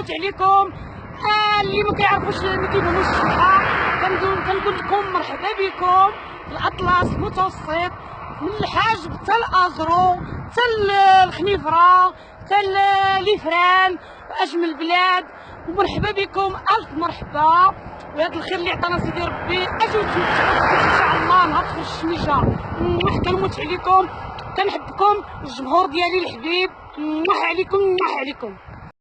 كنموت عليكم. اللي ما كيعرفوش ما كيفهموش الشرحه، كنقول لكم مرحبا بكم في الاطلس المتوسط، من الحاجب حتى الازرو حتى الخنيفره حتى ليفران، اجمل بلاد. ومرحبا بكم، الف مرحبا. وهذا الخير اللي عطانا سيدي ربي اجيو تمتعوا ان شاء الله نهار في الشميشه. كنموت عليكم، كنحبكم، الجمهور ديالي الحبيب. عليكم.